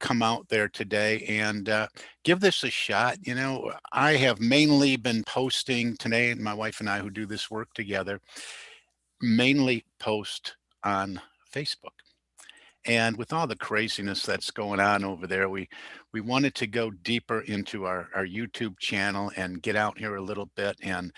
come out there today and give this a shot. I have mainly been posting today, and my wife and I, who do this work together, mainly post on Facebook. And with all the craziness that's going on over there, we wanted to go deeper into our YouTube channel and get out here a little bit and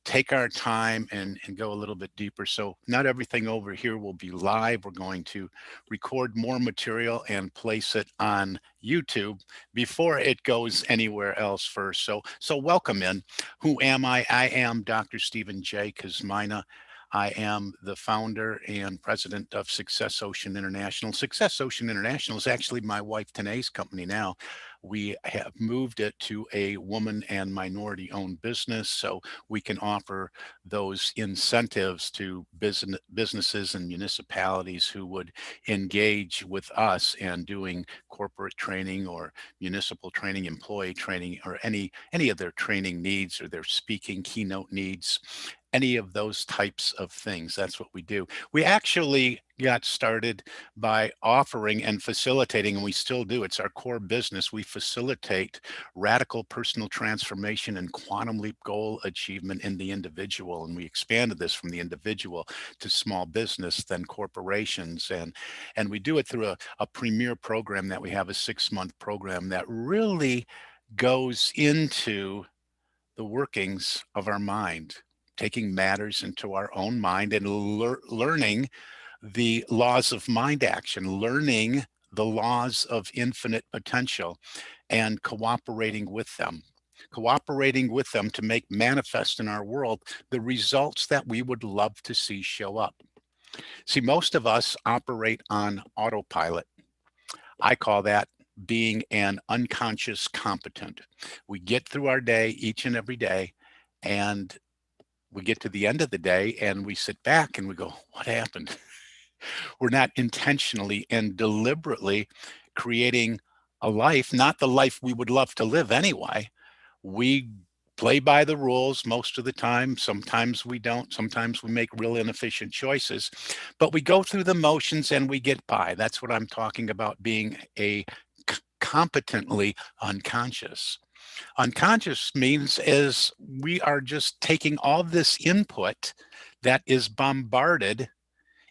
take our time and go a little bit deeper. So not everything over here will be live. We're going to record more material and place it on YouTube before it goes anywhere else first. So welcome in. Who am I? I am Dr. Stephen J. Kosmina. I am the founder and president of Success Ocean International. Success Ocean International is actually my wife Tanae's company now. We have moved it to a woman and minority owned business so we can offer those incentives to businesses and municipalities who would engage with us in doing corporate training or municipal training, employee training, or any of their training needs or their speaking keynote needs, any of those types of things. That's what we do. We actually got started by offering and facilitating, and we still do. It's our core business. We facilitate radical personal transformation and quantum leap goal achievement in the individual. And we expanded this from the individual to small business, then corporations. And we do it through a premier program that we have, a 6-month program that really goes into the workings of our mind, taking matters into our own mind and learning the laws of mind action, learning the laws of infinite potential and cooperating with them to make manifest in our world the results that we would love to see show up. See, most of us operate on autopilot. I call that being an unconscious competent. We get through our day each and every day, and we get to the end of the day and we sit back and we go, what happened? We're not intentionally and deliberately creating a life, not the life we would love to live anyway. We play by the rules most of the time. Sometimes we don't. Sometimes we make real inefficient choices, but we go through the motions and we get by. That's what I'm talking about, being a competently unconscious. Unconscious means is we are just taking all this input that is bombarded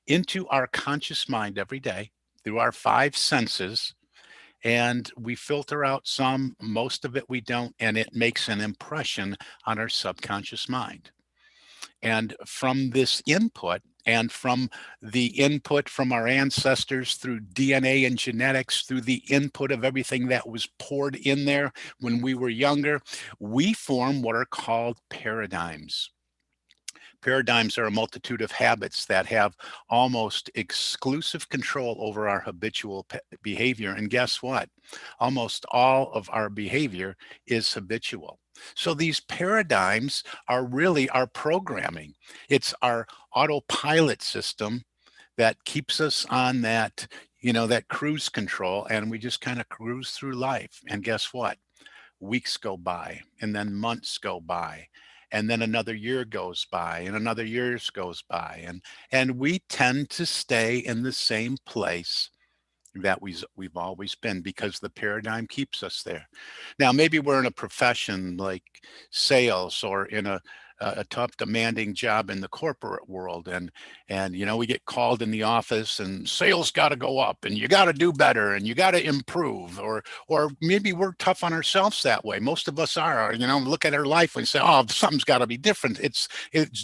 into our conscious mind every day through our 5 senses, and we filter out some, most of it we don't, and it makes an impression on our subconscious mind. And from this input, and from the input from our ancestors through DNA and genetics, through the input of everything that was poured in there when we were younger, we form what are called paradigms. Paradigms are a multitude of habits that have almost exclusive control over our habitual behavior. And guess what? Almost all of our behavior is habitual. So these paradigms are really our programming. It's our autopilot system that keeps us on that cruise control, and we just kind of cruise through life. And guess what? Weeks go by, and then months go by, and then another year goes by, and another year goes by, and we tend to stay in the same place that we've always been because the paradigm keeps us there. Now, maybe we're in a profession like sales or in a tough demanding job in the corporate world, and we get called in the office and sales got to go up and you got to do better and you got to improve, or maybe we're tough on ourselves that way. Most of us are, look at our life and say, oh, something's got to be different. It's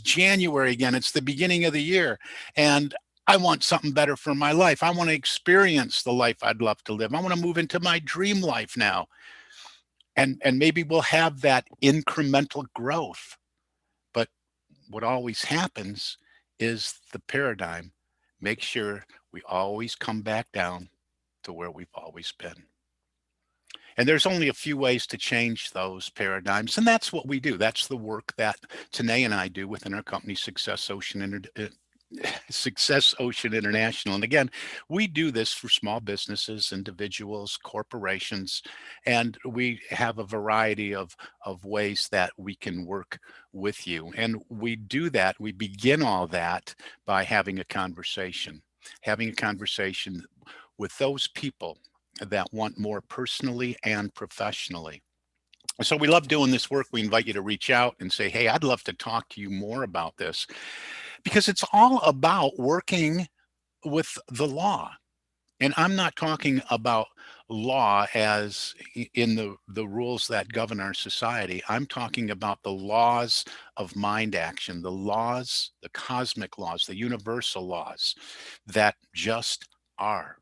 January again, it's the beginning of the year, and I want something better for my life. I want to experience the life I'd love to live. I want to move into my dream life now. And maybe we'll have that incremental growth. But what always happens is the paradigm makes sure we always come back down to where we've always been. And there's only a few ways to change those paradigms. And that's what we do. That's the work that Tanae and I do within our company, Success Ocean International. And again, we do this for small businesses, individuals, corporations, and we have a variety of ways that we can work with you. And we do that, we begin all that by having a conversation with those people that want more personally and professionally. So we love doing this work. We invite you to reach out and say, hey, I'd love to talk to you more about this, because it's all about working with the law. And I'm not talking about law as in the rules that govern our society. I'm talking about the laws of mind action, the laws, the cosmic laws, the universal laws that just are.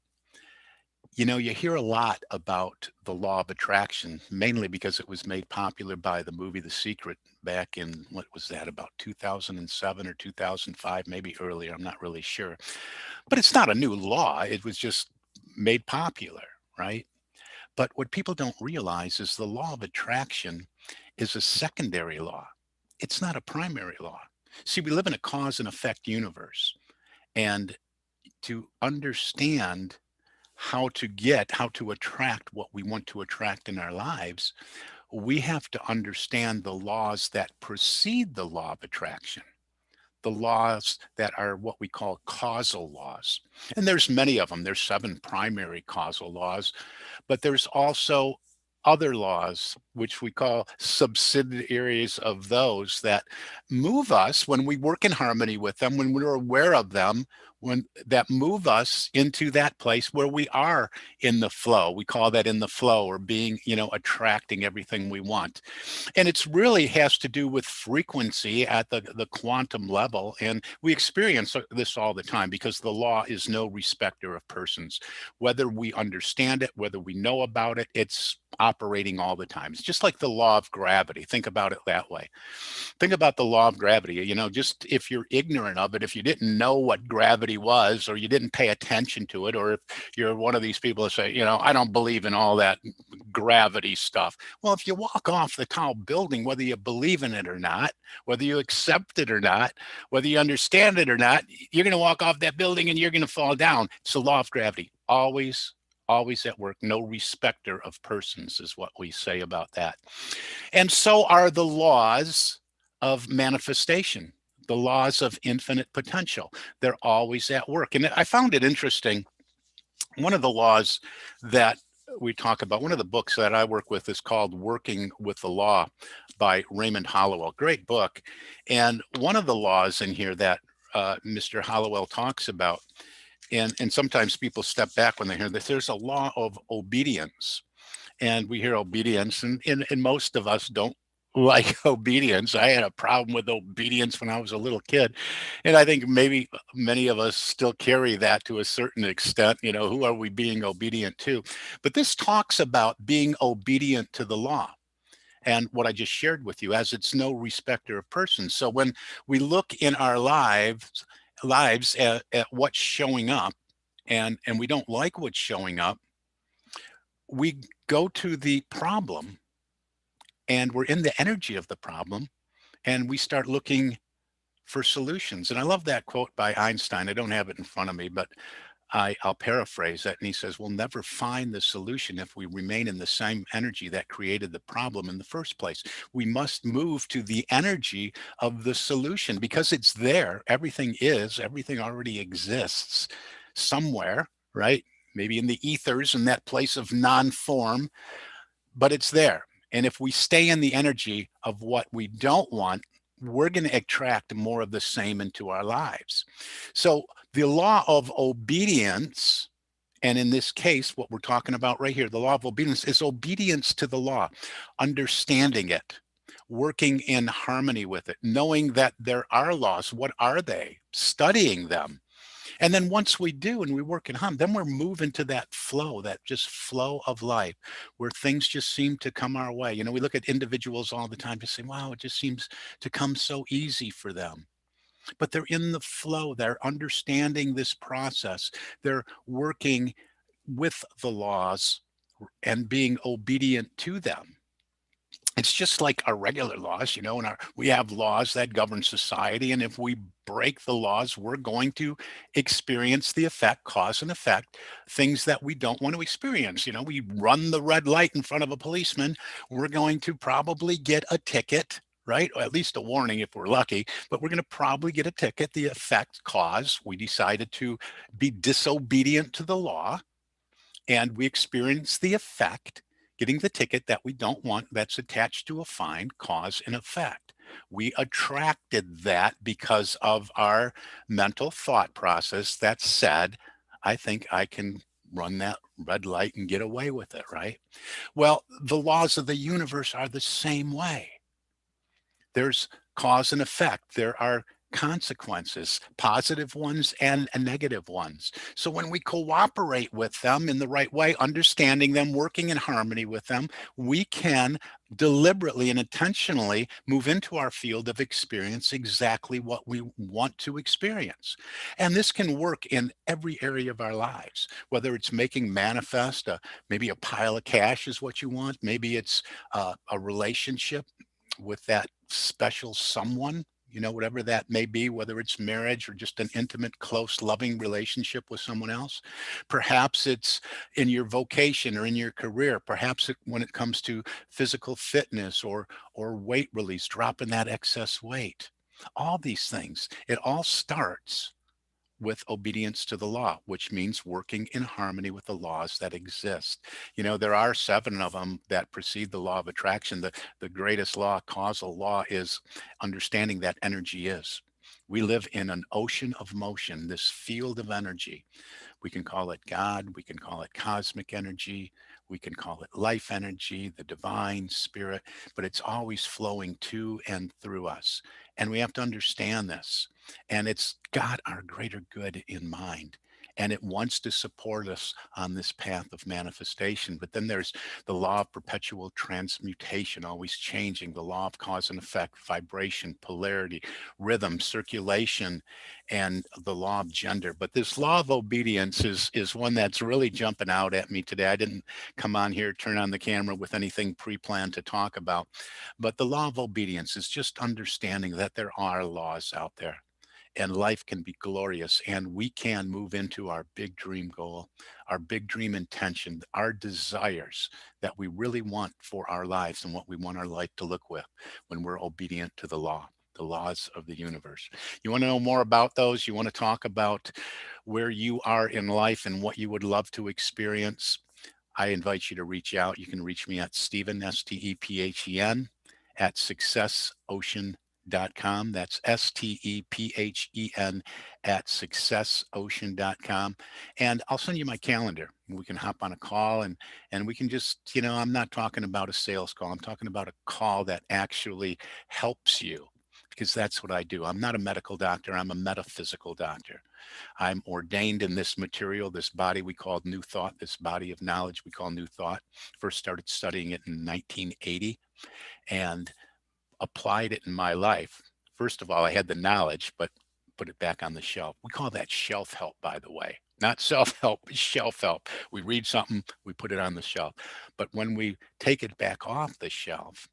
You know, you hear a lot about the law of attraction, mainly because it was made popular by the movie The Secret back in, what was that, about 2007 or 2005, maybe earlier. I'm not really sure. But it's not a new law. It was just made popular, right? But what people don't realize is the law of attraction is a secondary law. It's not a primary law. See, we live in a cause and effect universe. And to understand how to attract what we want to attract in our lives, we have to understand the laws that precede the law of attraction, the laws that are what we call causal laws. And there's many of them. There's 7 primary causal laws, but there's also other laws, which we call subsidiaries of those, that move us when we work in harmony with them, when we're aware of them, when that move us into that place where we are in the flow. We call that in the flow, or being, attracting everything we want. And it's really has to do with frequency at the quantum level. And we experience this all the time, because the law is no respecter of persons. Whether we understand it, whether we know about it, it's operating all the time. It's just like the law of gravity. Think about it that way. Think about the law of gravity. Just if you're ignorant of it, if you didn't know what gravity was, or you didn't pay attention to it, or if you're one of these people that say, I don't believe in all that gravity stuff. Well, if you walk off the tall building, whether you believe in it or not, whether you accept it or not, whether you understand it or not, you're going to walk off that building and you're going to fall down. It's the law of gravity. Always at work. No respecter of persons is what we say about that. And so are the laws of manifestation, the laws of infinite potential. They're always at work. And I found it interesting. One of the laws that we talk about, one of the books that I work with, is called Working with the Law by Raymond Hollowell. Great book. And one of the laws in here that Mr. Hollowell talks about, and sometimes people step back when they hear this, there's a law of obedience. And we hear obedience, and most of us don't like obedience. I had a problem with obedience when I was a little kid. And I think maybe many of us still carry that to a certain extent. Who are we being obedient to? But this talks about being obedient to the law. And what I just shared with you, as it's no respecter of persons. So when we look in our lives at what's showing up, and we don't like what's showing up, we go to the problem, and we're in the energy of the problem, and we start looking for solutions. And I love that quote by Einstein. I don't have it in front of me, but I'll paraphrase that. And he says, we'll never find the solution if we remain in the same energy that created the problem in the first place. We must move to the energy of the solution, because it's there. Everything already exists somewhere, right? Maybe in the ethers, in that place of non-form, but it's there. And if we stay in the energy of what we don't want, we're going to attract more of the same into our lives. So the law of obedience, and in this case, what we're talking about right here, the law of obedience, is obedience to the law, understanding it, working in harmony with it, knowing that there are laws. What are they? Studying them. And then once we do and we work in harmony, then we're moving to that flow, that just flow of life, where things just seem to come our way. We look at individuals all the time to say, wow, it just seems to come so easy for them. But they're in the flow. They're understanding this process. They're working with the laws and being obedient to them. It's just like our regular laws, and we have laws that govern society. And if we break the laws, we're going to experience the effect, cause and effect, things that we don't want to experience. We run the red light in front of a policeman, we're going to probably get a ticket, right? Or at least a warning if we're lucky, but we're going to probably get a ticket. The effect, cause, we decided to be disobedient to the law. and we experience the effect, getting the ticket that we don't want that's attached to a fine, cause and effect. We attracted that because of our mental thought process that said, I think I can run that red light and get away with it, right? Well, the laws of the universe are the same way. There's cause and effect. There are consequences, positive ones and negative ones. So when we cooperate with them in the right way, understanding them, working in harmony with them, we can deliberately and intentionally move into our field of experience exactly what we want to experience. And this can work in every area of our lives, whether it's making manifest, maybe a pile of cash is what you want, maybe it's a relationship with that special someone, whatever that may be, whether it's marriage or just an intimate, close, loving relationship with someone else. Perhaps it's in your vocation or in your career. Perhaps when it comes to physical fitness or weight release, dropping that excess weight. All these things, it all starts with obedience to the law, which means working in harmony with the laws that exist. There are seven of them that precede the law of attraction. The greatest law, causal law, is understanding that energy is. We live in an ocean of motion, this field of energy. We can call it God, we can call it cosmic energy, we can call it life energy, the divine spirit, but it's always flowing to and through us. And we have to understand this. And it's got our greater good in mind. And it wants to support us on this path of manifestation. But then there's the law of perpetual transmutation, always changing, the law of cause and effect, vibration, polarity, rhythm, circulation, and the law of gender. But this law of obedience is one that's really jumping out at me today. I didn't come on here, turn on the camera with anything pre-planned to talk about. But the law of obedience is just understanding that there are laws out there and life can be glorious and we can move into our big dream goal, our big dream intention, our desires that we really want for our lives and what we want our life to look with when we're obedient to the law, the laws of the universe. You want to know more about those? You want to talk about where you are in life and what you would love to experience? I invite you to reach out. You can reach me at Stephen, Stephen, at successocean.com. That's Stephen at successocean.com. And I'll send you my calendar. We can hop on a call and we can just, I'm not talking about a sales call. I'm talking about a call that actually helps you because that's what I do. I'm not a medical doctor. I'm a metaphysical doctor. I'm ordained in this material, this body we call New Thought, this body of knowledge we call New Thought. First started studying it in 1980 and applied it in my life. First of all, I had the knowledge, but put it back on the shelf. We call that shelf help, by the way. Not self-help, shelf help. We read something, we put it on the shelf. But when we take it back off the shelf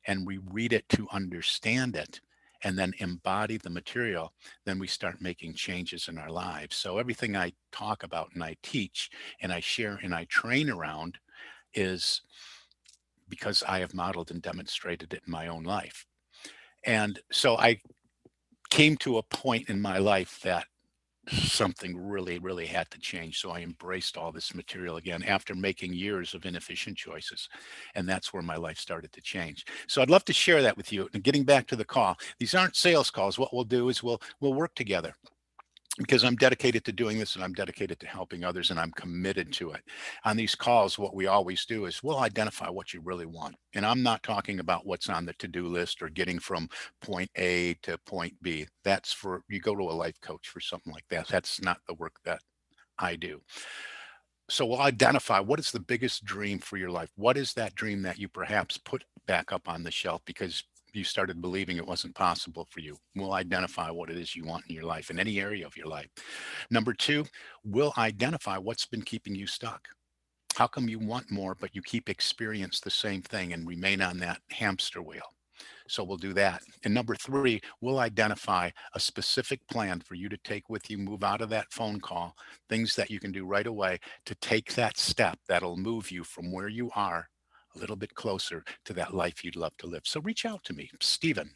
and we read it to understand it, and then embody the material, then we start making changes in our lives. So everything I talk about and I teach and I share and I train around is because I have modeled and demonstrated it in my own life. And so I came to a point in my life that something really, really had to change. So I embraced all this material again after making years of inefficient choices. And that's where my life started to change. So I'd love to share that with you. And getting back to the call, these aren't sales calls. What we'll do is we'll work together because I'm dedicated to doing this and I'm dedicated to helping others and I'm committed to it. On these calls, what we always do is we'll identify what you really want. And I'm not talking about what's on the to-do list or getting from point A to point B. That's for, you go to a life coach for something like that. That's not the work that I do. So we'll identify what is the biggest dream for your life. What is that dream that you perhaps put back up on the shelf because you started believing it wasn't possible for you? We'll identify what it is you want in your life, in any area of your life. Number two, we'll identify what's been keeping you stuck. How come you want more, but you keep experience the same thing and remain on that hamster wheel? So we'll do that. And number three, we'll identify a specific plan for you to take with you, move out of that phone call, things that you can do right away to take that step that'll move you from where you are a little bit closer to that life you'd love to live. So reach out to me, Stephen,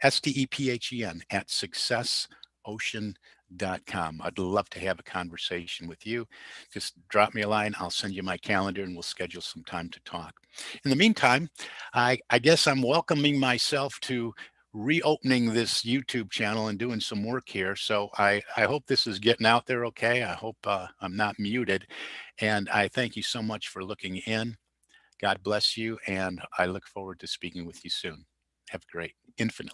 Stephen, at successocean.com. I'd love to have a conversation with you. Just drop me a line. I'll send you my calendar and we'll schedule some time to talk. In the meantime, I guess I'm welcoming myself to reopening this YouTube channel and doing some work here. So I hope this is getting out there okay. I hope I'm not muted. And I thank you so much for looking in. God bless you. And I look forward to speaking with you soon. Have a great, infinitely